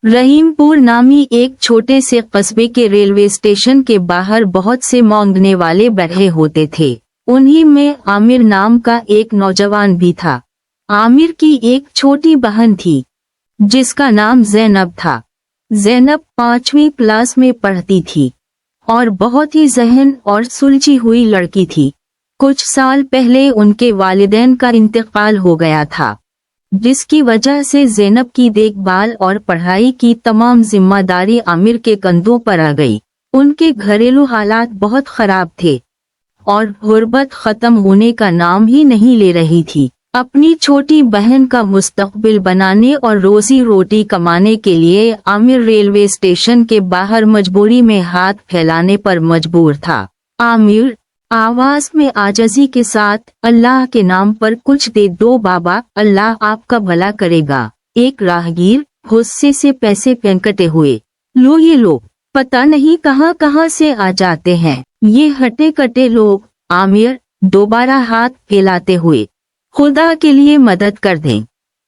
रहीमपुर नामी एक छोटे से कस्बे के रेलवे स्टेशन के बाहर बहुत से मांगने वाले बैठे होते थे। उन्हीं में आमिर नाम का एक नौजवान भी था। आमिर की एक छोटी बहन थी जिसका नाम ज़ैनब था। ज़ैनब 5वीं क्लास में पढ़ती थी और बहुत ही ज़हन और सुलझी हुई लड़की थी। कुछ साल पहले उनके वालिदैन का इंतकाल हो गया था, जिसकी वजह से ज़ैनब की देखभाल और पढ़ाई की तमाम जिम्मेदारी आमिर के कंधों पर आ गई। उनके घरेलू हालात बहुत खराब थे और गुर्बत खत्म होने का नाम ही नहीं ले रही थी। अपनी छोटी बहन का मुस्तकबिल बनाने और रोजी रोटी कमाने के लिए आमिर रेलवे स्टेशन के बाहर मजबूरी में हाथ फैलाने पर मजबूर था। आमिर आवाज में आजजी के साथ, अल्लाह के नाम पर कुछ दे दो बाबा, अल्लाह आपका भला करेगा। एक राहगीर गुस्से से पैसे फेंकते हुए, लो ये लो, पता नहीं कहां कहां से आ जाते हैं ये हटे कटे लोग। आमिर दोबारा हाथ फैलाते हुए, खुदा के लिए मदद कर दें,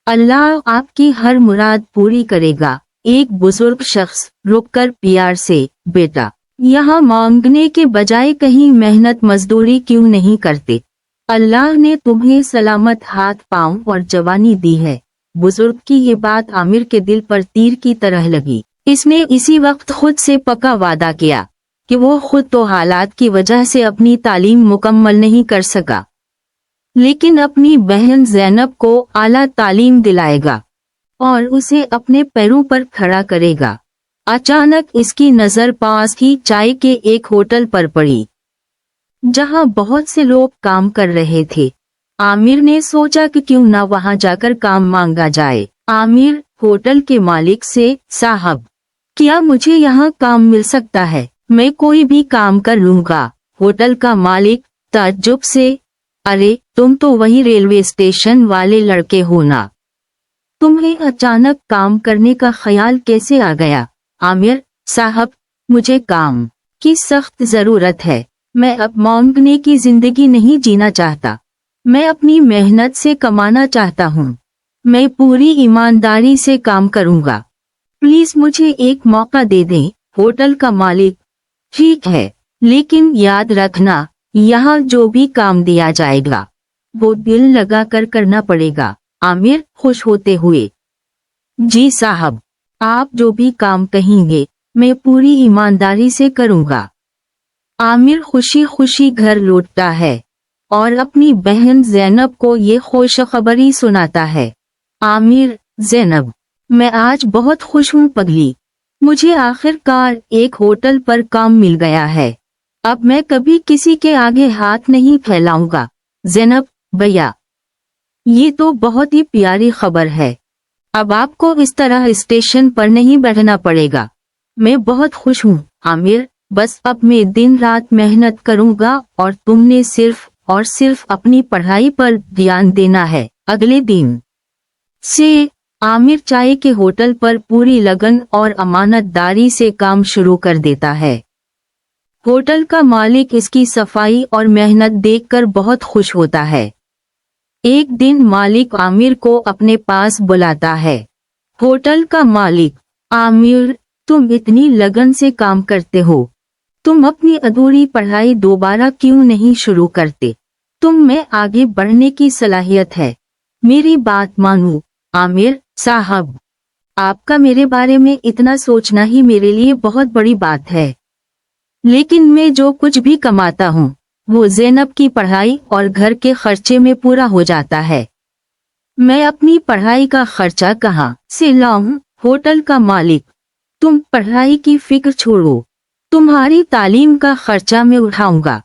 अल्लाह आपकी हर मुराद पूरी करेगा। एक बुजुर्ग शख्स रुककर प्यार से, बेटा यहाँ मांगने के बजाय कहीं मेहनत मजदूरी क्यों नहीं करते? अल्लाह ने तुम्हें सलामत हाथ पांव और जवानी दी है। बुजुर्ग की ये बात आमिर के दिल पर तीर की तरह लगी। इसने इसी वक्त खुद से पक्का वादा किया कि वो खुद तो हालात की वजह से अपनी तालीम मुकम्मल नहीं कर सका, लेकिन अपनी बहन ज़ैनब को आला तालीम दिलाएगा और उसे अपने पैरों पर खड़ा करेगा। अचानक इसकी नजर पास ही चाय के एक होटल पर पड़ी, जहां बहुत से लोग काम कर रहे थे। आमिर ने सोचा कि क्यों ना वहां जाकर काम मांगा जाए। आमिर होटल के मालिक से, साहब क्या मुझे यहां काम मिल सकता है? मैं कोई भी काम कर लूंगा। होटल का मालिक ताज्जुब से, अरे तुम तो वही रेलवे स्टेशन वाले लड़के हो ना, तुम्हें अचानक काम करने का ख्याल कैसे आ गया? आमिर, साहब मुझे काम की सख्त जरूरत है। मैं अब मांगने की जिंदगी नहीं जीना चाहता। मैं अपनी मेहनत से कमाना चाहता हूँ। मैं पूरी ईमानदारी से काम करूँगा। प्लीज मुझे एक मौका दे दें। होटल का मालिक, ठीक है, लेकिन याद रखना यहाँ जो भी काम दिया जाएगा वो दिल लगाकर करना पड़ेगा। आमिर खुश होते हुए, जी साहब, आप जो भी काम कहेंगे मैं पूरी ईमानदारी से करूँगा। आमिर खुशी खुशी घर लौटता है और अपनी बहन ज़ैनब को ये खुशखबरी सुनाता है। आमिर, ज़ैनब, मैं आज बहुत खुश हूँ पगली, मुझे आखिरकार एक होटल पर काम मिल गया है। अब मैं कभी किसी के आगे हाथ नहीं फैलाऊंगा। ज़ैनब, भैया ये तो बहुत ही प्यारी खबर है। अब आपको इस तरह स्टेशन पर नहीं बैठना पड़ेगा। मैं बहुत खुश हूँ। आमिर, बस अब मैं दिन रात मेहनत करूँगा और तुमने सिर्फ और सिर्फ अपनी पढ़ाई पर ध्यान देना है। अगले दिन से आमिर चाय के होटल पर पूरी लगन और अमानतदारी से काम शुरू कर देता है। होटल का मालिक इसकी सफाई और मेहनत देखकर बहुत खुश होता है। एक दिन मालिक आमिर को अपने पास बुलाता है। होटल का मालिक, आमिर, तुम इतनी लगन से काम करते हो, तुम अपनी अधूरी पढ़ाई दोबारा क्यों नहीं शुरू करते? तुम में आगे बढ़ने की सलाहियत है, मेरी बात मानो। आमिर, साहब आपका मेरे बारे में इतना सोचना ही मेरे लिए बहुत बड़ी बात है, लेकिन मैं जो कुछ भी कमाता हूँ वो ज़ैनब की पढ़ाई और घर के खर्चे में पूरा हो जाता है। मैं अपनी पढ़ाई का खर्चा कहाँ से लाऊं? होटल का मालिक, तुम पढ़ाई की फिक्र छोड़ो, तुम्हारी तालीम का खर्चा मैं उठाऊंगा।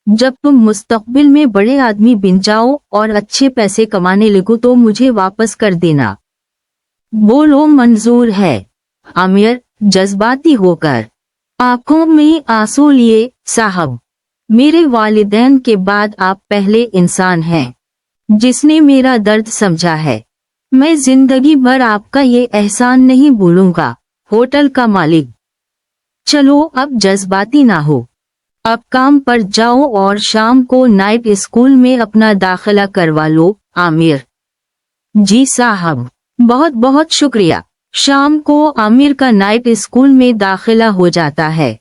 जब तुम मुस्तकबिल में बड़े आदमी बन जाओ और अच्छे पैसे कमाने लगो तो मुझे वापस कर देना। बोलो मंजूर है। आमिर जज्बाती होकर, आंखों में आंसू लिए, साहब मेरे वालिदैन के बाद आप पहले इंसान हैं जिसने मेरा दर्द समझा है। मैं जिंदगी भर आपका ये एहसान नहीं भूलूंगा। होटल का मालिक, चलो अब जज्बाती ना हो, अब काम पर जाओ और शाम को नाइट स्कूल में अपना दाखिला करवा लो। आमिर, जी साहब, बहुत बहुत शुक्रिया। शाम को आमिर का नाइट स्कूल में दाखिला हो जाता है।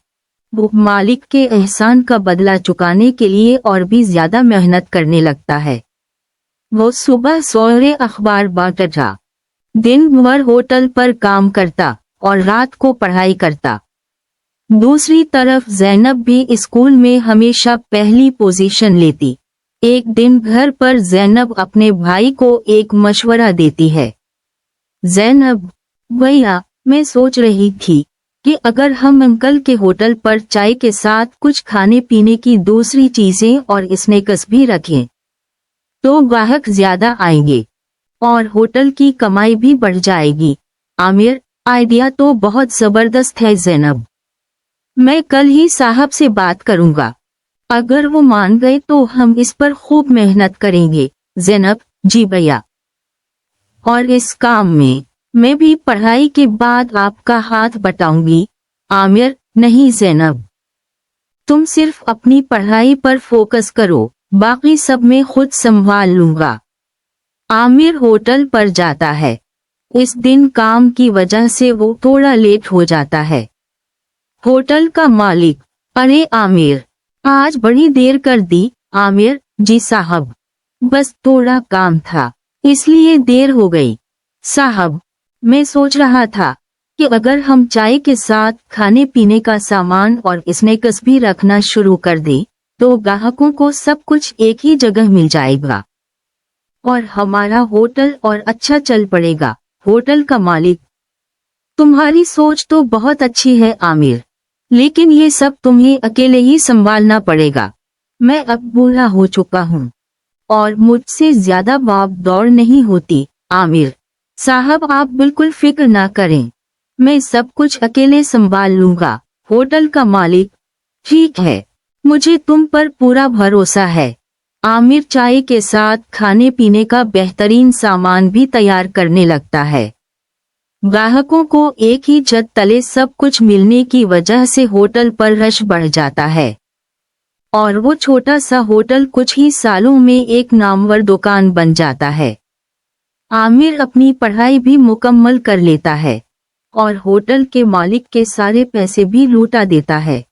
वो मालिक के एहसान का बदला चुकाने के लिए और भी ज्यादा मेहनत करने लगता है। वो सुबह सवेरे अखबार बांटता, दिन भर होटल पर काम करता और रात को पढ़ाई करता। दूसरी तरफ जैनब भी स्कूल में हमेशा पहली पोजीशन लेती। एक दिन घर पर जैनब अपने भाई को एक मशवरा देती है। जैनब, भैया, मैं सोच रही थी कि अगर हम अंकल के होटल पर चाय के साथ कुछ खाने पीने की दूसरी चीजें और स्नैक्स भी रखें तो ग्राहक ज्यादा आएंगे और होटल की कमाई भी बढ़ जाएगी। आमिर, आइडिया तो बहुत जबरदस्त है जैनब। मैं कल ही साहब से बात करूंगा। अगर वो मान गए तो हम इस पर खूब मेहनत करेंगे। जैनब, जी भैया। और इस काम में मैं भी पढ़ाई के बाद आपका हाथ बटाऊंगी। आमिर, नहीं जैनब, तुम सिर्फ अपनी पढ़ाई पर फोकस करो, बाकी सब मैं खुद संभाल लूंगा। आमिर होटल पर जाता है। इस दिन काम की वजह से वो थोड़ा लेट हो जाता है। होटल का मालिक, अरे आमिर, आज बड़ी देर कर दी। आमिर, जी साहब, बस थोड़ा काम था इसलिए देर हो गई। साहब, मैं सोच रहा था कि अगर हम चाय के साथ खाने पीने का सामान और स्नैक्स भी रखना शुरू कर दें तो ग्राहकों को सब कुछ एक ही जगह मिल जाएगा और हमारा होटल और अच्छा चल पड़ेगा। होटल का मालिक, तुम्हारी सोच तो बहुत अच्छी है आमिर, लेकिन ये सब तुम्हें अकेले ही संभालना पड़ेगा। मैं अब बूढ़ा हो चुका हूँ और मुझसे ज्यादा भाग दौड़ नहीं होती। आमिर साहब, आप बिल्कुल फिक्र ना करें, मैं सब कुछ अकेले संभाल लूंगा। होटल का मालिक, ठीक है, मुझे तुम पर पूरा भरोसा है। आमिर चाय के साथ खाने पीने का बेहतरीन सामान भी तैयार करने लगता है। ग्राहकों को एक ही छत तले सब कुछ मिलने की वजह से होटल पर रश बढ़ जाता है और वो छोटा सा होटल कुछ ही सालों में एक नामवर दुकान बन जाता है। आमिर अपनी पढ़ाई भी मुकम्मल कर लेता है और होटल के मालिक के सारे पैसे भी लूटा देता है।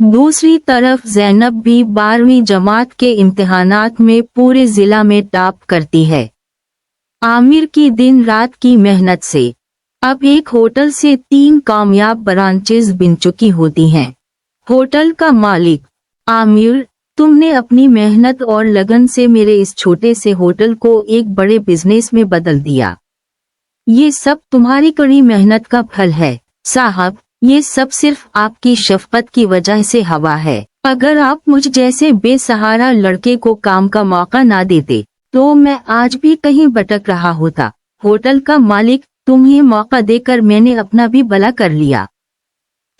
दूसरी तरफ जैनब भी 12वीं जमात के इम्तिहानात में पूरे जिला में टॉप करती है। आमिर की दिन रात की मेहनत से अब एक होटल से 3 कामयाब ब्रांचेज बन चुकी होती हैं। होटल का मालिक, आमिर, तुमने अपनी मेहनत और लगन से मेरे इस छोटे से होटल को एक बड़े बिजनेस में बदल दिया। ये सब तुम्हारी कड़ी मेहनत का फल है। साहब, ये सब सिर्फ आपकी शफकत की वजह से हुआ है। अगर आप मुझ जैसे बेसहारा लड़के को काम का मौका ना देते तो मैं आज भी कहीं भटक रहा होता। होटल का मालिक, तुम्हें मौका देकर मैंने अपना भी भला कर लिया।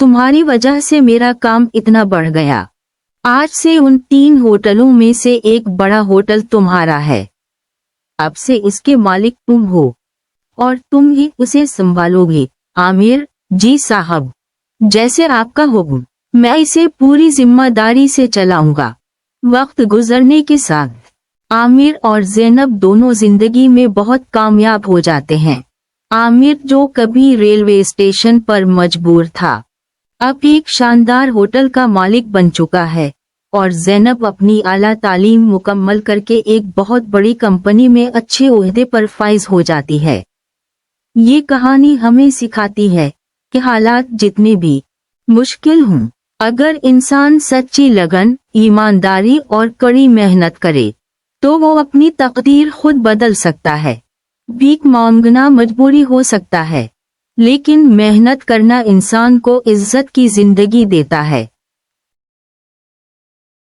तुम्हारी वजह से मेरा काम इतना बढ़ गया। आज से उन 3 होटलों में से एक बड़ा होटल तुम्हारा है। अब से इसके मालिक तुम हो और तुम ही उसे संभालोगे। आमिर, जी साहब, जैसे आपका हुक्म, मैं इसे पूरी जिम्मेदारी से चलाऊंगा। वक्त गुजरने के साथ आमिर और जैनब दोनों जिंदगी में बहुत कामयाब हो जाते हैं। आमिर, जो कभी रेलवे स्टेशन पर मजबूर था, अब एक शानदार होटल का मालिक बन चुका है और जैनब अपनी आला तालीम मुकम्मल करके एक बहुत बड़ी कंपनी में अच्छे ओहदे पर फाइज हो जाती है। ये कहानी हमें सिखाती है कि हालात जितने भी मुश्किल हों, अगर इंसान सच्ची लगन, ईमानदारी और कड़ी मेहनत करे तो वो अपनी तकदीर खुद बदल सकता है। भीख मांगना मजबूरी हो सकता है, लेकिन मेहनत करना इंसान को इज्जत की जिंदगी देता है।